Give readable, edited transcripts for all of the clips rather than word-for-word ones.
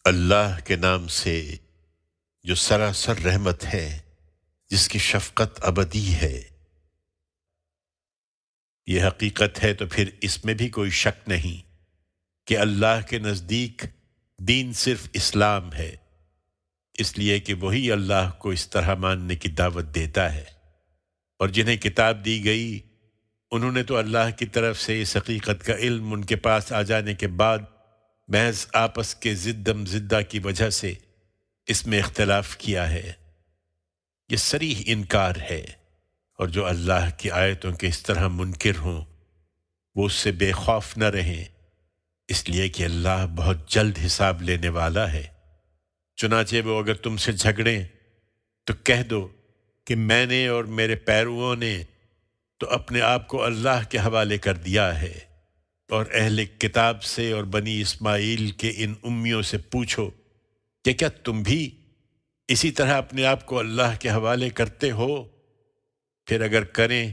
اللہ کے نام سے جو سراسر رحمت ہے، جس کی شفقت ابدی ہے۔ یہ حقیقت ہے تو پھر اس میں بھی کوئی شک نہیں کہ اللہ کے نزدیک دین صرف اسلام ہے، اس لیے کہ وہی اللہ کو اس طرح ماننے کی دعوت دیتا ہے، اور جنہیں کتاب دی گئی انہوں نے تو اللہ کی طرف سے اس حقیقت کا علم ان کے پاس آ جانے کے بعد محض آپس کے ضدم زدہ کی وجہ سے اس میں اختلاف کیا ہے۔ یہ صریح انکار ہے، اور جو اللہ کی آیتوں کے اس طرح منکر ہوں وہ اس سے بے خوف نہ رہیں، اس لیے کہ اللہ بہت جلد حساب لینے والا ہے۔ چنانچہ وہ اگر تم سے جھگڑیں تو کہہ دو کہ میں نے اور میرے پیرووں نے تو اپنے آپ کو اللہ کے حوالے کر دیا ہے، اور اہل کتاب سے اور بنی اسماعیل کے ان امیوں سے پوچھو کہ کیا تم بھی اسی طرح اپنے آپ کو اللہ کے حوالے کرتے ہو؟ پھر اگر کریں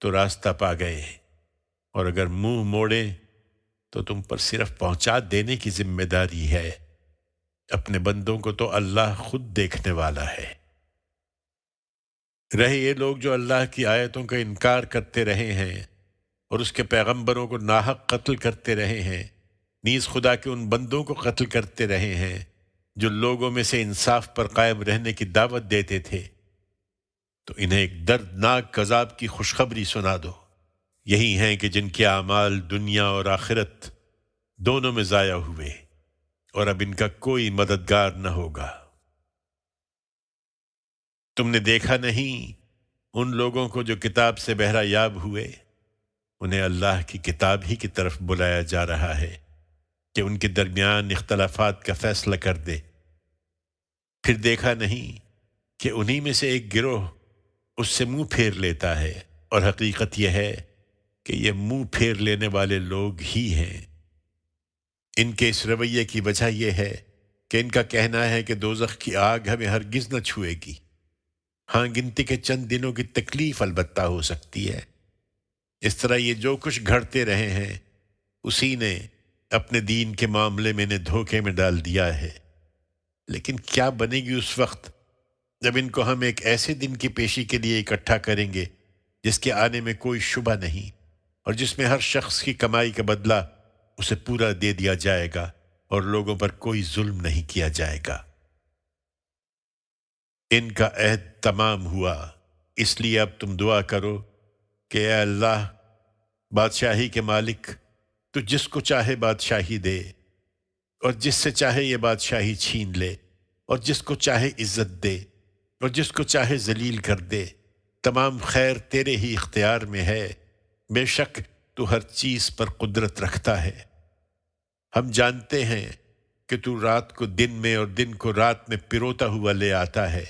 تو راستہ پا گئے، اور اگر منہ موڑیں تو تم پر صرف پہنچا دینے کی ذمہ داری ہے۔ اپنے بندوں کو تو اللہ خود دیکھنے والا ہے۔ رہے یہ لوگ جو اللہ کی آیتوں کا انکار کرتے رہے ہیں اور اس کے پیغمبروں کو ناحق قتل کرتے رہے ہیں، نیز خدا کے ان بندوں کو قتل کرتے رہے ہیں جو لوگوں میں سے انصاف پر قائم رہنے کی دعوت دیتے تھے، تو انہیں ایک دردناک عذاب کی خوشخبری سنا دو۔ یہی ہیں کہ جن کے اعمال دنیا اور آخرت دونوں میں ضائع ہوئے، اور اب ان کا کوئی مددگار نہ ہوگا۔ تم نے دیکھا نہیں ان لوگوں کو جو کتاب سے بہرہ یاب ہوئے، انہیں اللہ کی کتاب ہی کی طرف بلایا جا رہا ہے کہ ان کے درمیان اختلافات کا فیصلہ کر دے۔ پھر دیکھا نہیں کہ انہی میں سے ایک گروہ اس سے منہ پھیر لیتا ہے، اور حقیقت یہ ہے کہ یہ منہ پھیر لینے والے لوگ ہی ہیں۔ ان کے اس رویے کی وجہ یہ ہے کہ ان کا کہنا ہے کہ دوزخ کی آگ ہمیں ہرگز نہ چھوئے گی۔ ہاں، گنتی کے چند دنوں کی تکلیف البتہ ہو سکتی ہے۔ اس طرح یہ جو کچھ گھڑتے رہے ہیں اسی نے اپنے دین کے معاملے میں انہیں دھوکے میں ڈال دیا ہے۔ لیکن کیا بنے گی اس وقت جب ان کو ہم ایک ایسے دن کی پیشی کے لیے اکٹھا کریں گے جس کے آنے میں کوئی شبہ نہیں، اور جس میں ہر شخص کی کمائی کا بدلہ اسے پورا دے دیا جائے گا، اور لوگوں پر کوئی ظلم نہیں کیا جائے گا۔ ان کا عہد تمام ہوا، اس لیے اب تم دعا کرو کہ اے اللہ، بادشاہی کے مالک، تو جس کو چاہے بادشاہی دے، اور جس سے چاہے یہ بادشاہی چھین لے، اور جس کو چاہے عزت دے، اور جس کو چاہے ذلیل کر دے۔ تمام خیر تیرے ہی اختیار میں ہے، بے شک تو ہر چیز پر قدرت رکھتا ہے۔ ہم جانتے ہیں کہ تو رات کو دن میں اور دن کو رات میں پروتا ہوا لے آتا ہے،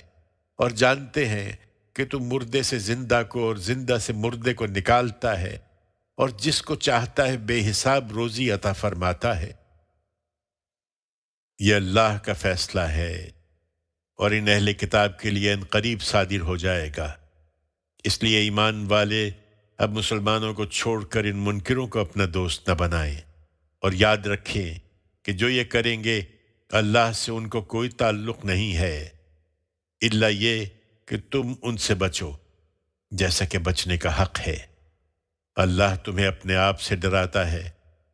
اور جانتے ہیں کہ تو مردے سے زندہ کو اور زندہ سے مردے کو نکالتا ہے، اور جس کو چاہتا ہے بے حساب روزی عطا فرماتا ہے۔ یہ اللہ کا فیصلہ ہے، اور ان اہل کتاب کے لیے ان قریب صادر ہو جائے گا۔ اس لیے ایمان والے اب مسلمانوں کو چھوڑ کر ان منکروں کو اپنا دوست نہ بنائیں، اور یاد رکھیں کہ جو یہ کریں گے اللہ سے ان کو کوئی تعلق نہیں ہے، الا یہ کہ تم ان سے بچو جیسا کہ بچنے کا حق ہے۔ اللہ تمہیں اپنے آپ سے ڈراتا ہے،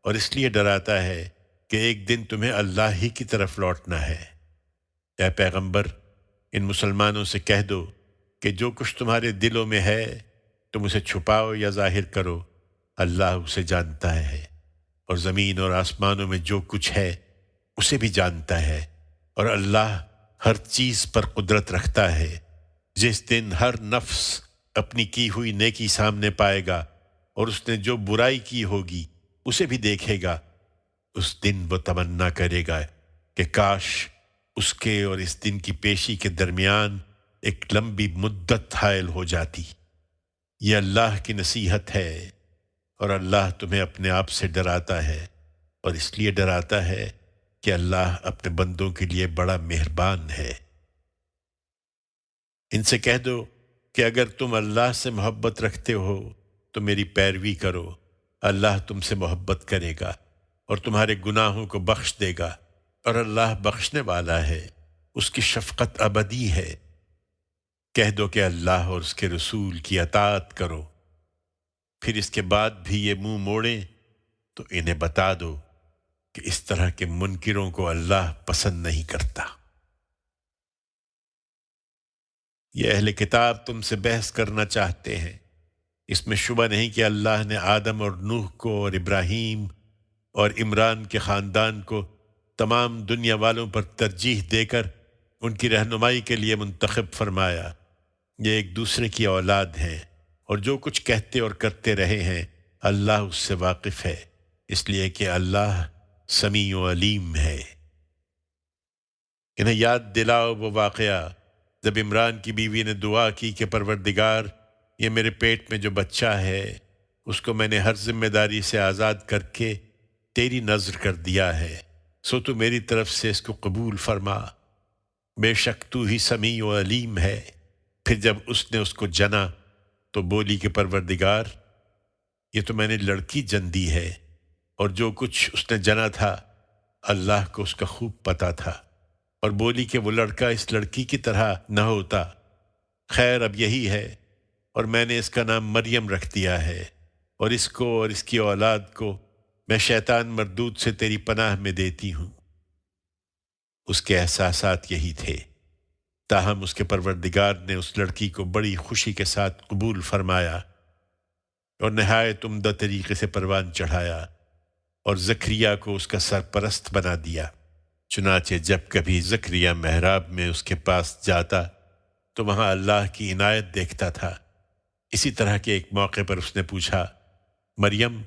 اور اس لیے ڈراتا ہے کہ ایک دن تمہیں اللہ ہی کی طرف لوٹنا ہے۔ اے پیغمبر، ان مسلمانوں سے کہہ دو کہ جو کچھ تمہارے دلوں میں ہے تم اسے چھپاؤ یا ظاہر کرو، اللہ اسے جانتا ہے، اور زمین اور آسمانوں میں جو کچھ ہے اسے بھی جانتا ہے، اور اللہ ہر چیز پر قدرت رکھتا ہے۔ جس دن ہر نفس اپنی کی ہوئی نیکی سامنے پائے گا، اور اس نے جو برائی کی ہوگی اسے بھی دیکھے گا، اس دن وہ تمنا کرے گا کہ کاش اس کے اور اس دن کی پیشی کے درمیان ایک لمبی مدت حائل ہو جاتی۔ یہ اللہ کی نصیحت ہے، اور اللہ تمہیں اپنے آپ سے ڈراتا ہے، اور اس لیے ڈراتا ہے کہ اللہ اپنے بندوں کے لیے بڑا مہربان ہے۔ ان سے کہہ دو کہ اگر تم اللہ سے محبت رکھتے ہو تو میری پیروی کرو، اللہ تم سے محبت کرے گا اور تمہارے گناہوں کو بخش دے گا، اور اللہ بخشنے والا ہے، اس کی شفقت ابدی ہے۔ کہہ دو کہ اللہ اور اس کے رسول کی اطاعت کرو، پھر اس کے بعد بھی یہ منہ موڑیں تو انہیں بتا دو کہ اس طرح کے منکروں کو اللہ پسند نہیں کرتا۔ یہ اہل کتاب تم سے بحث کرنا چاہتے ہیں، اس میں شبہ نہیں کہ اللہ نے آدم اور نوح کو اور ابراہیم اور عمران کے خاندان کو تمام دنیا والوں پر ترجیح دے کر ان کی رہنمائی کے لیے منتخب فرمایا۔ یہ ایک دوسرے کی اولاد ہیں، اور جو کچھ کہتے اور کرتے رہے ہیں اللہ اس سے واقف ہے، اس لیے کہ اللہ سمیع و علیم ہے۔ انہیں یاد دلاؤ وہ واقعہ جب عمران کی بیوی نے دعا کی کہ پروردگار، یہ میرے پیٹ میں جو بچہ ہے اس کو میں نے ہر ذمہ داری سے آزاد کر کے تیری نذر کر دیا ہے، سو تو میری طرف سے اس کو قبول فرما، بے شک تو ہی سمیع و علیم ہے۔ پھر جب اس نے اس کو جنا تو بولی کہ پروردگار، یہ تو میں نے لڑکی جن دی ہے، اور جو کچھ اس نے جنا تھا اللہ کو اس کا خوب پتہ تھا، اور بولی کہ وہ لڑکا اس لڑکی کی طرح نہ ہوتا، خیر اب یہی ہے، اور میں نے اس کا نام مریم رکھ دیا ہے، اور اس کو اور اس کی اولاد کو میں شیطان مردود سے تیری پناہ میں دیتی ہوں۔ اس کے احساسات یہی تھے، تاہم اس کے پروردگار نے اس لڑکی کو بڑی خوشی کے ساتھ قبول فرمایا اور نہایت عمدہ طریقے سے پروان چڑھایا، اور زکریا کو اس کا سرپرست بنا دیا۔ چنانچہ جب کبھی زکریا محراب میں اس کے پاس جاتا تو وہاں اللہ کی عنایت دیکھتا تھا۔ اسی طرح کے ایک موقع پر اس نے پوچھا، مریم،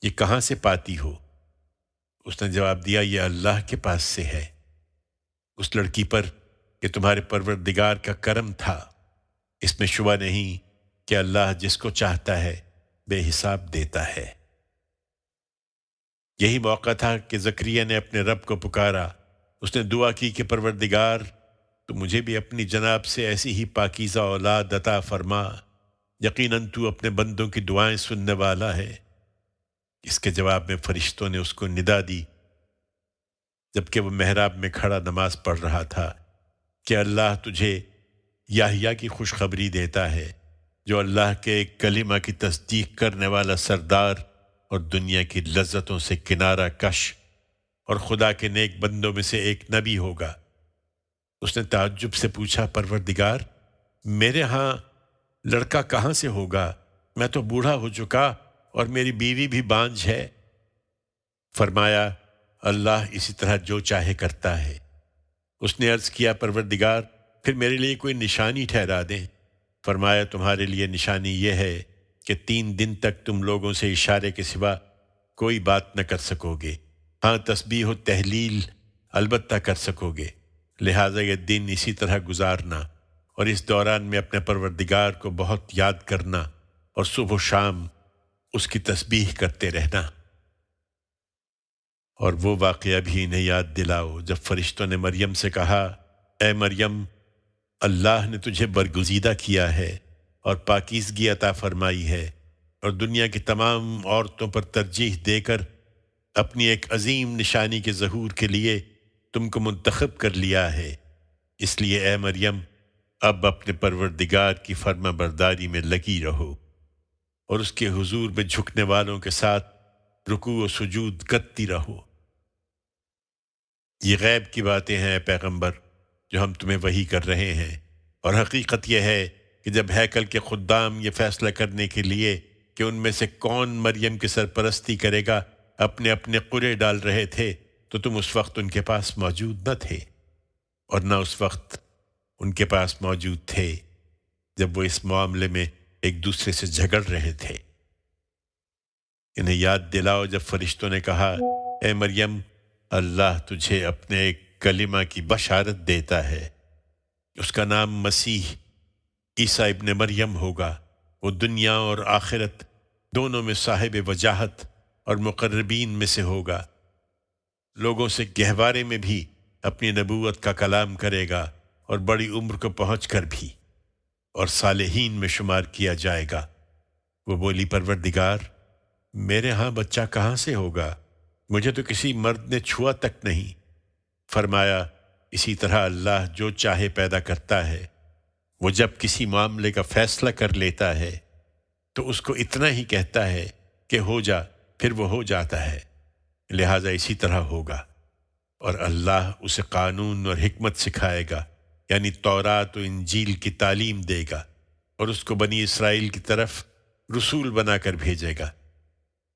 یہ کہاں سے پاتی ہو؟ اس نے جواب دیا، یہ اللہ کے پاس سے ہے۔ اس لڑکی پر کہ تمہارے پروردگار کا کرم تھا، اس میں شبہ نہیں کہ اللہ جس کو چاہتا ہے بے حساب دیتا ہے۔ یہی موقع تھا کہ زکریا نے اپنے رب کو پکارا، اس نے دعا کی کہ پروردگار، تو مجھے بھی اپنی جناب سے ایسی ہی پاکیزہ اولاد عطا فرما، یقیناً تو اپنے بندوں کی دعائیں سننے والا ہے۔ اس کے جواب میں فرشتوں نے اس کو ندا دی جبکہ وہ محراب میں کھڑا نماز پڑھ رہا تھا کہ اللہ تجھے یحییٰ کی خوشخبری دیتا ہے، جو اللہ کے ایک کلمہ کی تصدیق کرنے والا سردار اور دنیا کی لذتوں سے کنارہ کش اور خدا کے نیک بندوں میں سے ایک نبی ہوگا۔ اس نے تعجب سے پوچھا، پروردگار، میرے ہاں لڑکا کہاں سے ہوگا؟ میں تو بوڑھا ہو چکا اور میری بیوی بھی بانجھ ہے۔ فرمایا، اللہ اسی طرح جو چاہے کرتا ہے۔ اس نے عرض کیا، پروردگار، پھر میرے لیے کوئی نشانی ٹھہرا دیں۔ فرمایا، تمہارے لیے نشانی یہ ہے کہ 3 دن تک تم لوگوں سے اشارے کے سوا کوئی بات نہ کر سکو گے، ہاں تسبیح و تحلیل البتہ کر سکو گے، لہٰذا یہ دن اسی طرح گزارنا، اور اس دوران میں اپنے پروردگار کو بہت یاد کرنا اور صبح و شام اس کی تسبیح کرتے رہنا۔ اور وہ واقعہ بھی انہیں یاد دلاؤ جب فرشتوں نے مریم سے کہا، اے مریم، اللہ نے تجھے برگزیدہ کیا ہے اور پاکیزگی عطا فرمائی ہے، اور دنیا کی تمام عورتوں پر ترجیح دے کر اپنی ایک عظیم نشانی کے ظہور کے لیے تم کو منتخب کر لیا ہے۔ اس لیے اے مریم، اب اپنے پروردگار کی فرما برداری میں لگی رہو، اور اس کے حضور میں جھکنے والوں کے ساتھ رکوع و سجود کرتی رہو۔ یہ غیب کی باتیں ہیں اے پیغمبر جو ہم تمہیں وحی کر رہے ہیں، اور حقیقت یہ ہے کہ جب ہیکل کے خدام یہ فیصلہ کرنے کے لیے کہ ان میں سے کون مریم کی سرپرستی کرے گا اپنے اپنے قرعے ڈال رہے تھے تو تم اس وقت ان کے پاس موجود نہ تھے، اور نہ اس وقت ان کے پاس موجود تھے جب وہ اس معاملے میں ایک دوسرے سے جھگڑ رہے تھے۔ انہیں یاد دلاؤ جب فرشتوں نے کہا، اے مریم، اللہ تجھے اپنے ایک کلمہ کی بشارت دیتا ہے، اس کا نام مسیح عیسیٰ ابن مریم ہوگا، وہ دنیا اور آخرت دونوں میں صاحب وجاہت اور مقربین میں سے ہوگا، لوگوں سے گہوارے میں بھی اپنی نبوت کا کلام کرے گا، اور بڑی عمر کو پہنچ کر بھی اور صالحین میں شمار کیا جائے گا۔ وہ بولی، پروردگار، میرے ہاں بچہ کہاں سے ہوگا؟ مجھے تو کسی مرد نے چھوا تک نہیں، فرمایا اسی طرح اللہ جو چاہے پیدا کرتا ہے، وہ جب کسی معاملے کا فیصلہ کر لیتا ہے تو اس کو اتنا ہی کہتا ہے کہ ہو جا، پھر وہ ہو جاتا ہے، لہٰذا اسی طرح ہوگا۔ اور اللہ اسے قانون اور حکمت سکھائے گا، یعنی تورات و انجیل کی تعلیم دے گا، اور اس کو بنی اسرائیل کی طرف رسول بنا کر بھیجے گا۔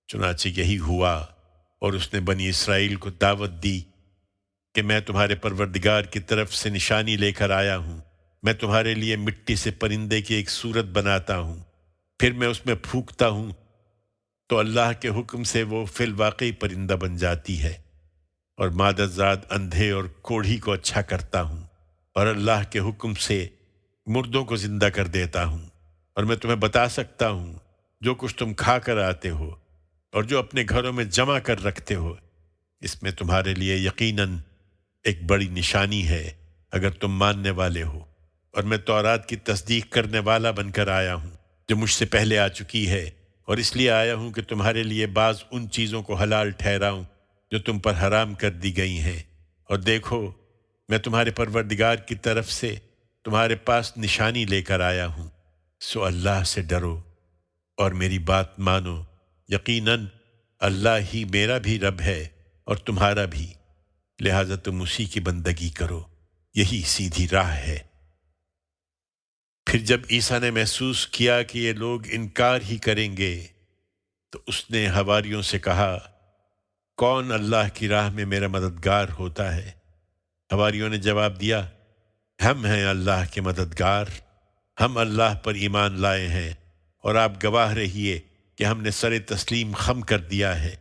چنانچہ یہی ہوا، اور اس نے بنی اسرائیل کو دعوت دی کہ میں تمہارے پروردگار کی طرف سے نشانی لے کر آیا ہوں، میں تمہارے لیے مٹی سے پرندے کی ایک صورت بناتا ہوں، پھر میں اس میں پھونکتا ہوں تو اللہ کے حکم سے وہ فی الواقع پرندہ بن جاتی ہے، اور مادہ زاد اندھے اور کوڑھی کو اچھا کرتا ہوں، اور اللہ کے حکم سے مردوں کو زندہ کر دیتا ہوں، اور میں تمہیں بتا سکتا ہوں جو کچھ تم کھا کر آتے ہو اور جو اپنے گھروں میں جمع کر رکھتے ہو، اس میں تمہارے لیے یقیناً ایک بڑی نشانی ہے اگر تم ماننے والے ہو۔ اور میں تورات کی تصدیق کرنے والا بن کر آیا ہوں جو مجھ سے پہلے آ چکی ہے، اور اس لیے آیا ہوں کہ تمہارے لیے بعض ان چیزوں کو حلال ٹھہراؤں جو تم پر حرام کر دی گئی ہیں، اور دیکھو میں تمہارے پروردگار کی طرف سے تمہارے پاس نشانی لے کر آیا ہوں، سو اللہ سے ڈرو اور میری بات مانو، یقیناً اللہ ہی میرا بھی رب ہے اور تمہارا بھی، لہٰذا تم اسی کی بندگی کرو، یہی سیدھی راہ ہے۔ پھر جب عیسیٰ نے محسوس کیا کہ یہ لوگ انکار ہی کریں گے تو اس نے حواریوں سے کہا، کون اللہ کی راہ میں میرا مددگار ہوتا ہے؟ حواریوں نے جواب دیا، ہم ہیں اللہ کے مددگار، ہم اللہ پر ایمان لائے ہیں، اور آپ گواہ رہیے کہ ہم نے سر تسلیم خم کر دیا ہے،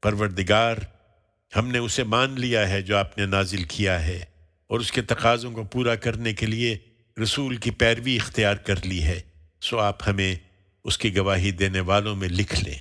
پروردگار ہم نے اسے مان لیا ہے جو آپ نے نازل کیا ہے، اور اس کے تقاضوں کو پورا کرنے کے لیے رسول کی پیروی اختیار کر لی ہے، سو آپ ہمیں اس کی گواہی دینے والوں میں لکھ لیں۔